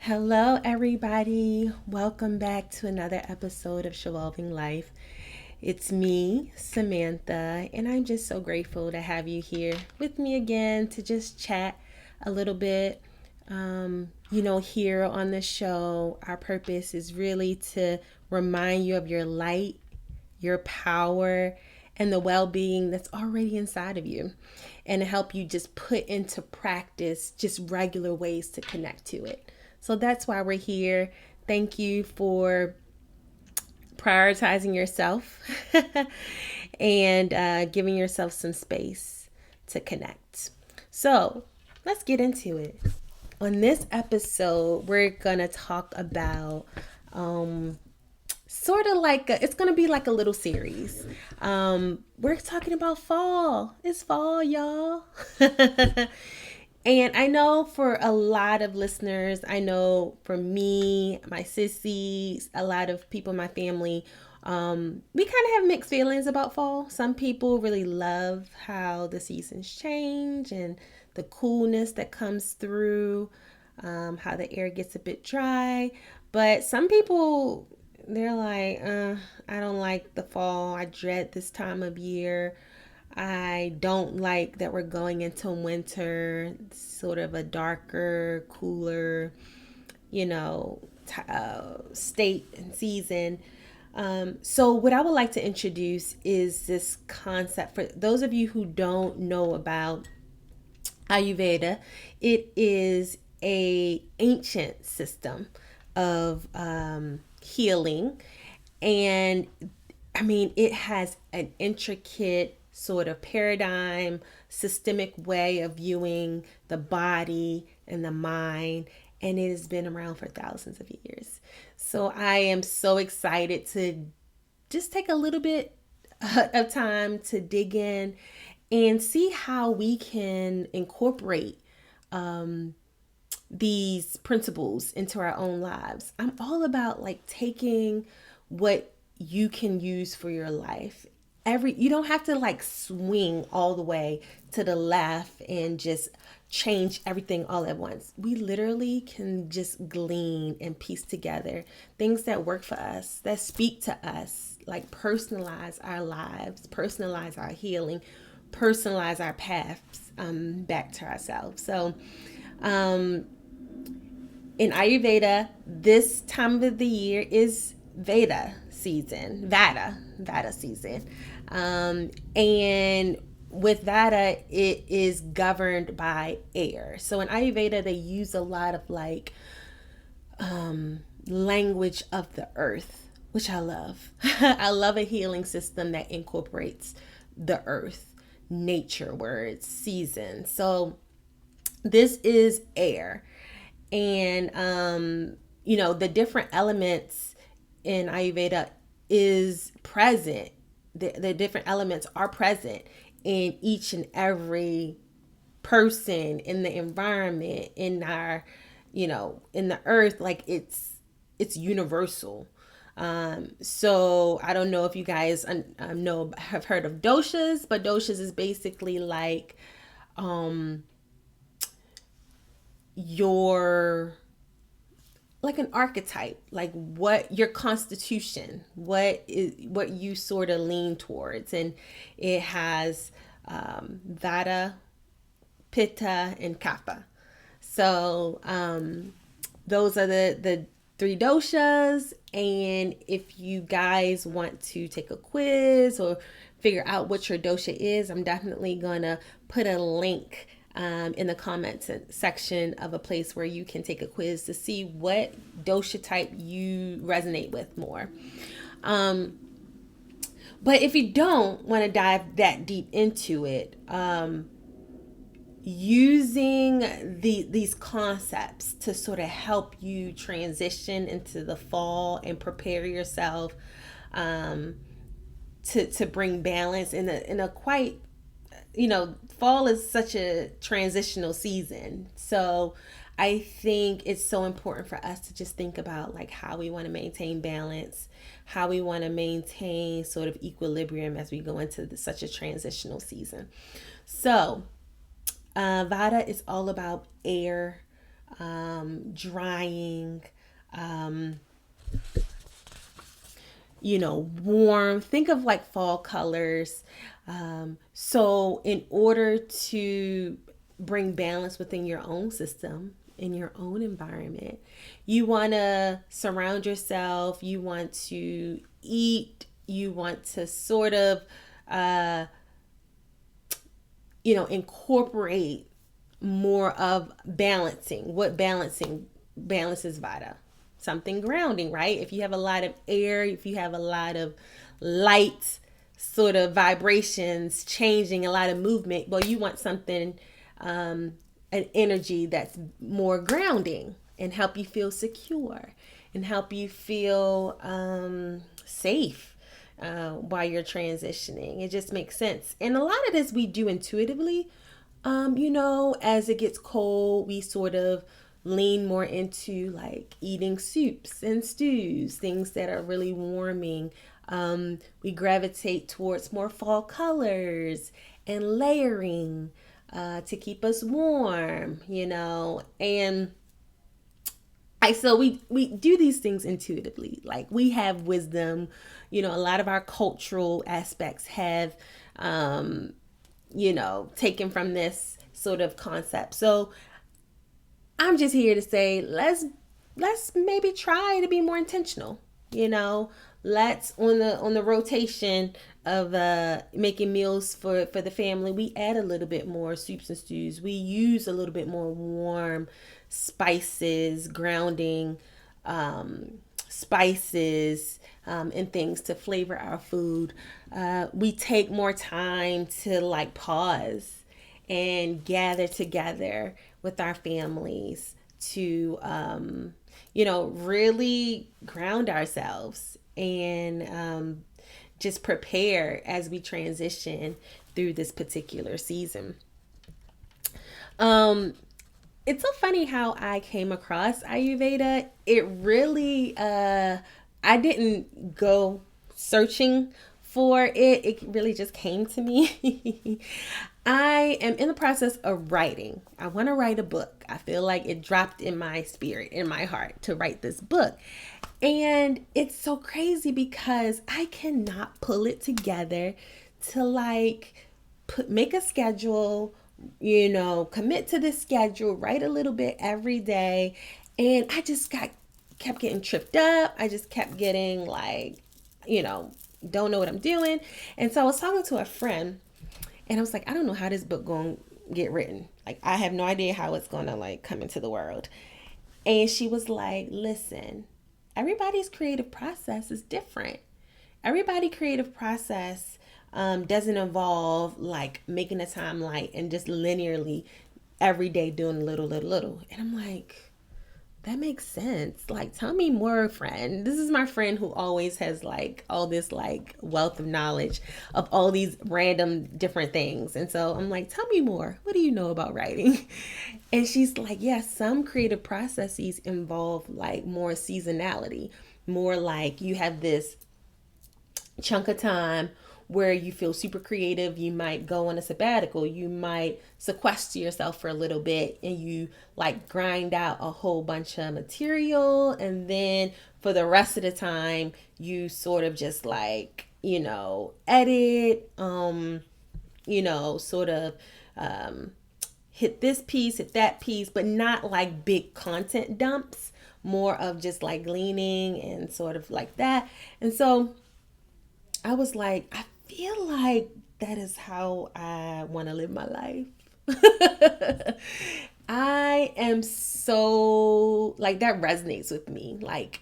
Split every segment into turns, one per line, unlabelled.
Hello, everybody. Welcome back to another episode of Shevolving Life. It's me, Samantha, and I'm just so grateful to have you here with me again to just chat a little bit. Here on the show, our purpose is really to remind you of your light, your power, and the well being that's already inside of you, and to help you just put into practice just regular ways to connect to it. So that's why we're here. Thank you for prioritizing yourself and giving yourself some space to connect. So let's get into it. On this episode, we're going to talk about sort of like it's going to be like a little series. We're talking about fall. It's fall, y'all. And I know for a lot of listeners, I know for me, my sissies, a lot of people in my family, we kind of have mixed feelings about fall. Some people really love how the seasons change and the coolness that comes through, how the air gets a bit dry. But some people, they're like, I don't like the fall. I dread this time of year. I don't like that we're going into winter, sort of a darker, cooler, state and season. So, what I would like to introduce is this concept for those of you who don't know about Ayurveda. It is a ancient system of healing, and I mean, it has an intricate sort of paradigm, systemic way of viewing the body and the mind, and it has been around for thousands of years. So I am so excited to just take a little bit of time to dig in and see how we can incorporate these principles into our own lives. I'm all about like taking what you can use for your life. You don't have to like swing all the way to the left and just change everything all at once. We literally can just glean and piece together things that work for us, that speak to us, like personalize our lives, personalize our healing, personalize our paths back to ourselves. So in Ayurveda, this time of the year is Vata season. And with Vata, it is governed by air. So in Ayurveda, they use a lot of like language of the earth, which I love. I love a healing system that incorporates the earth, nature words, season. So this is air. And the different elements in Ayurveda is present. The different elements are present in each and every person, in the environment, in our, in the earth. Like it's universal. So I don't know if you guys have heard of doshas, but doshas is basically like your like an archetype, like what your constitution, what you sort of lean towards. And it has Vata, Pitta, and Kapha. So those are the three doshas. And if you guys want to take a quiz or figure out what your dosha is, I'm definitely gonna put a link in the comments section of a place where you can take a quiz to see what dosha type you resonate with more. But if you don't want to dive that deep into it, using these concepts to sort of help you transition into the fall and prepare yourself to bring balance in a quite, fall is such a transitional season. So I think it's so important for us to just think about like how we want to maintain balance, how we want to maintain sort of equilibrium as we go into such a transitional season. So Vata is all about air, drying, warm. Think of like fall colors. So, in order to bring balance within your own system, in your own environment, you want to surround yourself, you want to eat, you want to sort of, uh, incorporate more of balancing. What balances Vata? Something grounding, right? If you have a lot of air, if you have a lot of light sort of vibrations changing, a lot of movement, well, you want something, an energy that's more grounding and help you feel secure and help you feel safe while you're transitioning. It just makes sense. And a lot of this we do intuitively. As it gets cold, we sort of lean more into like eating soups and stews, things that are really warming. We gravitate towards more fall colors and layering to keep us warm, and so we do these things intuitively. Like we have wisdom, a lot of our cultural aspects have taken from this sort of concept. So I'm just here to say let's maybe try to be more intentional. Let's on the rotation of making meals for the family, we add a little bit more soups and stews. We use a little bit more warm spices, grounding spices, and things to flavor our food. We take more time to like pause and gather together with our families to really ground ourselves and just prepare as we transition through this particular season. It's so funny how I came across Ayurveda. It really, I didn't go searching for it. It really just came to me. I am in the process of writing. I want to write a book. I feel like it dropped in my spirit, in my heart to write this book. And it's so crazy because I cannot pull it together to like make a schedule, commit to this schedule, write a little bit every day. And I just kept getting tripped up. I just kept getting like, don't know what I'm doing. And so I was talking to a friend and I was like, I don't know how this book going to get written. Like, I have no idea how it's going to like come into the world. And she was like, listen, everybody's creative process is different. Everybody's creative process doesn't involve like making a timeline and just linearly every day doing little. And I'm like, that makes sense. Like, tell me more, friend. This is my friend who always has like all this like wealth of knowledge of all these random different things. And so I'm like, tell me more. What do you know about writing? And she's like, yeah, some creative processes involve like more seasonality, more like you have this chunk of time where you feel super creative. You might go on a sabbatical. You might sequester yourself for a little bit and you like grind out a whole bunch of material. And then for the rest of the time, you sort of just like, edit, sort of hit this piece, hit that piece, but not like big content dumps, more of just like gleaning and sort of like that. And so I was like, I feel like that is how I want to live my life. I am so like that resonates with me, like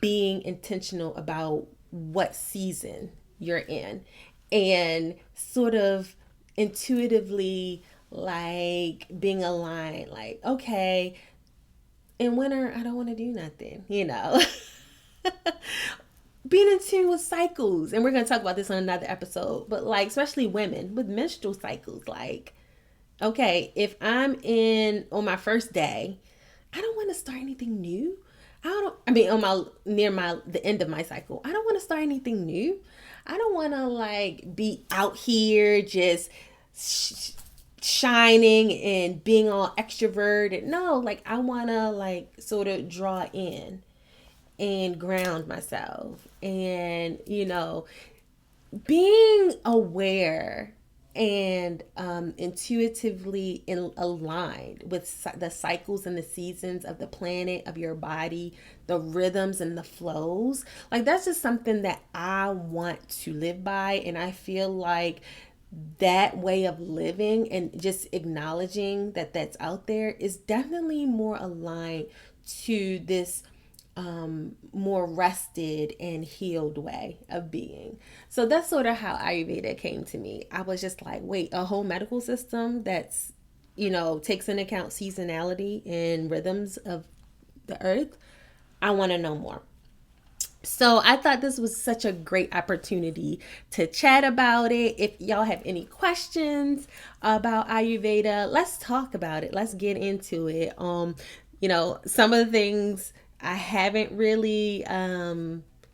being intentional about what season you're in and sort of intuitively like being aligned, like, okay, in winter, I don't want to do nothing, being in tune with cycles. And we're going to talk about this on another episode, but like, especially women with menstrual cycles, like, okay, if I'm on my first day, I don't want to start anything new. The end of my cycle, I don't want to start anything new. I don't want to like be out here just shining and being all extroverted. No, like I want to like sort of draw in and ground myself and, being aware and intuitively aligned with the cycles and the seasons of the planet, of your body, the rhythms and the flows. Like that's just something that I want to live by. And I feel like that way of living and just acknowledging that that's out there is definitely more aligned to this more rested and healed way of being. So that's sort of how Ayurveda came to me. I was just like, wait, a whole medical system that's, takes into account seasonality and rhythms of the earth. I want to know more. So I thought this was such a great opportunity to chat about it. If y'all have any questions about Ayurveda, let's talk about it. Let's get into it. Some of the things I haven't really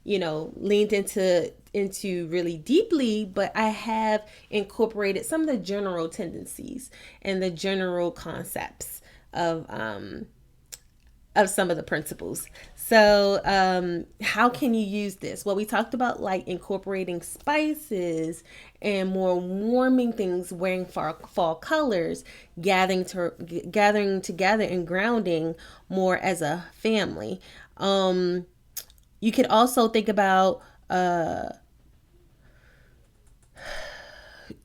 leaned into really deeply, but I have incorporated some of the general tendencies and the general concepts of some of the principles. So, how can you use this? Well, we talked about like incorporating spices and more warming things, wearing fall colors, gathering together and grounding more as a family. You could also think about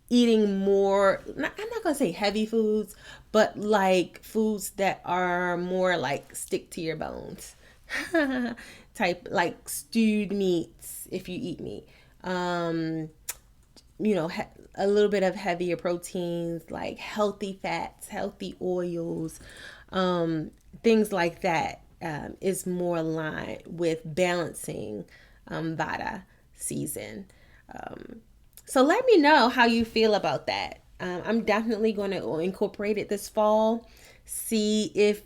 eating more, I'm not gonna say heavy foods, but like foods that are more like stick to your bones type, like stewed meats if you eat meat. A little bit of heavier proteins, like healthy fats, healthy oils, things like that, is more aligned with balancing Vata season. So let me know how you feel about that. I'm definitely going to incorporate it this fall. See if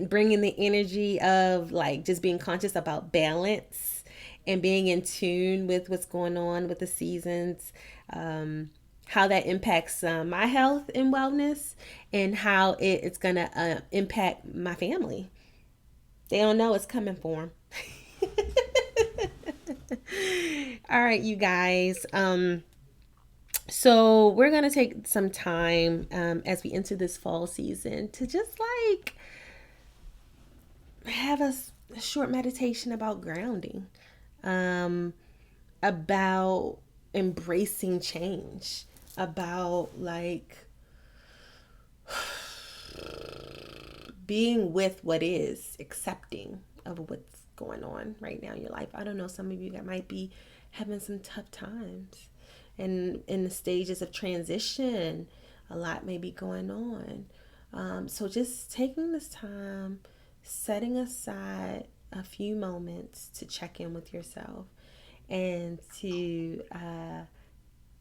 bringing the energy of like just being conscious about balance and being in tune with what's going on with the seasons, how that impacts my health and wellness, and how it's going to impact my family. They don't know it's coming for them. All right, you guys. So we're gonna take some time as we enter this fall season to just like have a short meditation about grounding, um, about embracing change, about like being with what is, accepting of what's going on right now in your life. I don't know, some of you that might be having some tough times and in the stages of transition, a lot may be going on. So just taking this time, setting aside a few moments to check in with yourself and to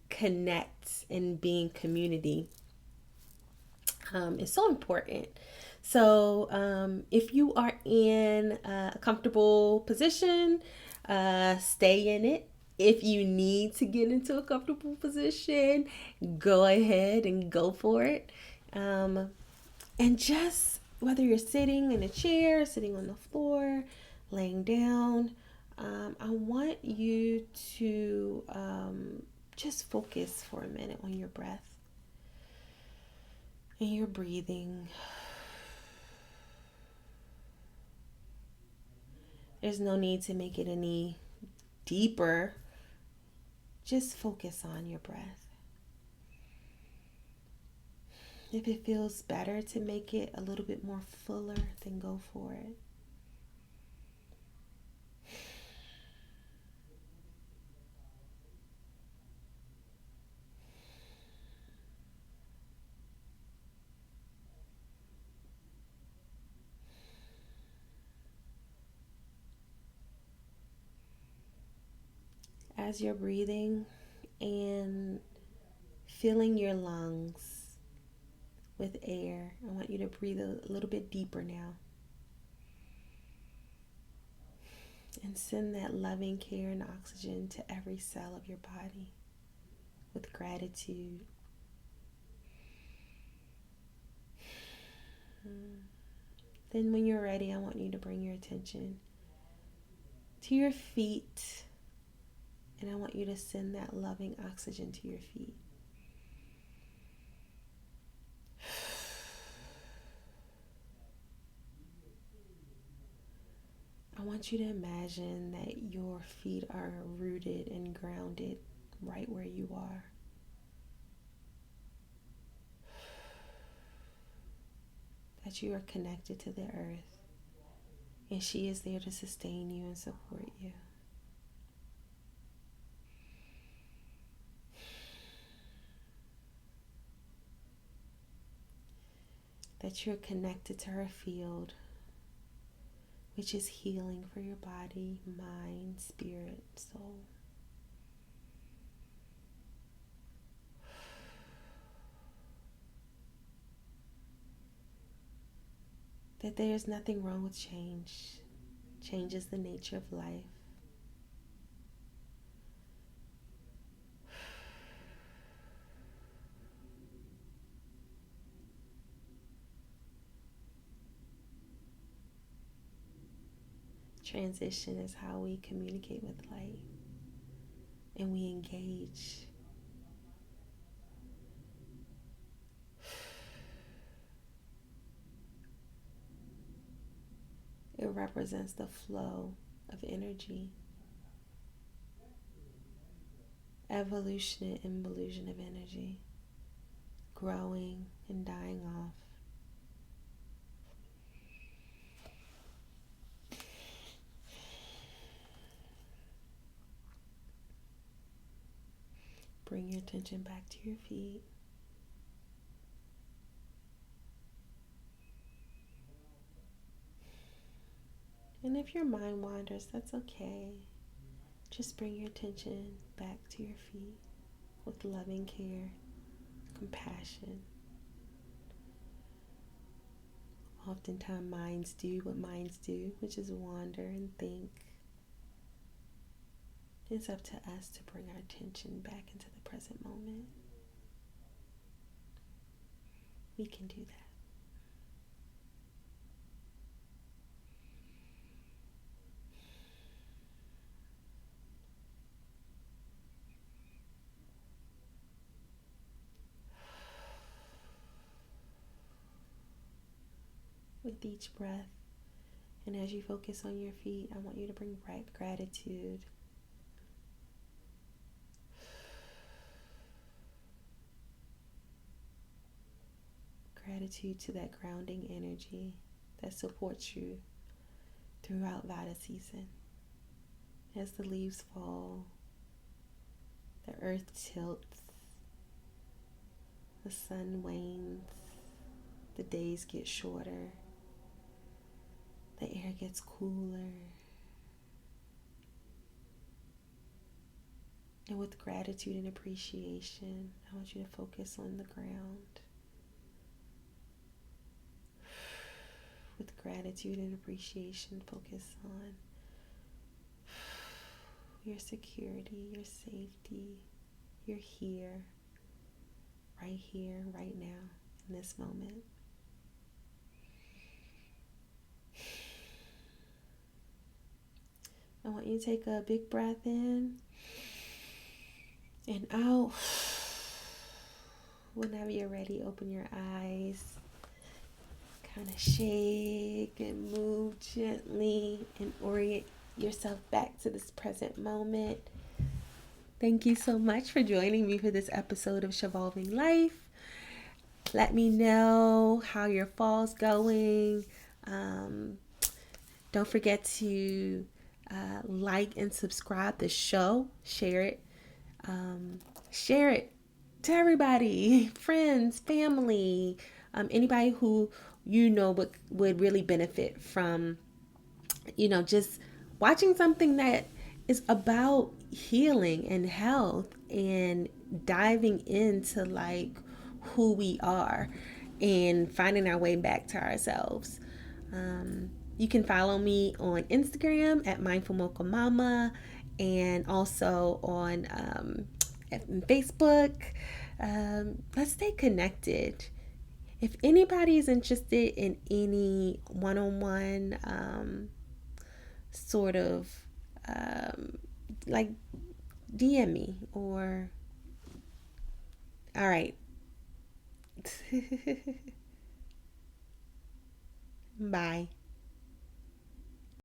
connect and being community is so important. So, if you are in a comfortable position, stay in it. If you need to get into a comfortable position, go ahead and go for it. And just whether you're sitting in a chair, sitting on the floor, laying down, I want you to just focus for a minute on your breath and your breathing. There's no need to make it any deeper. Just focus on your breath. If it feels better to make it a little bit more fuller, then go for it. As you're breathing and filling your lungs with air, I want you to breathe a little bit deeper now. And send that loving care and oxygen to every cell of your body with gratitude. Then, when you're ready, I want you to bring your attention to your feet, and I want you to send that loving oxygen to your feet. I want you to imagine that your feet are rooted and grounded right where you are. That you are connected to the earth, and she is there to sustain you and support you. That you're connected to her field, which is healing for your body, mind, spirit, soul. That there is nothing wrong with change. Change is the nature of life. Transition is how we communicate with light and we engage. It represents the flow of energy, evolution and involution of energy, growing and dying off. Bring your attention back to your feet. And if your mind wanders, that's okay. Just bring your attention back to your feet with loving care, compassion. Oftentimes minds do what minds do, which is wander and think. It's up to us to bring our attention back into the present moment. We can do that. With each breath, and as you focus on your feet, I want you to bring gratitude. Gratitude to that grounding energy that supports you throughout Vata season. As the leaves fall, the earth tilts, the sun wanes, the days get shorter, the air gets cooler. And with gratitude and appreciation, I want you to focus on the ground. With gratitude and appreciation, focus on your security, your safety. You're here, right now, in this moment. I want you to take a big breath in and out. Whenever you're ready, open your eyes. Kind of shake and move gently and orient yourself back to this present moment. Thank you so much for joining me for this episode of Shevolving Life. Let me know how your fall's going. Don't forget to like and subscribe the show. Share it. Share it to everybody, friends, family, anybody who you know would really benefit from, just watching something that is about healing and health and diving into like who we are and finding our way back to ourselves. You can follow me on Instagram at Mindful Mocha Mama and also on Facebook. Let's stay connected. If anybody is interested in any one-on-one sort of um, like DM me or all right. Bye.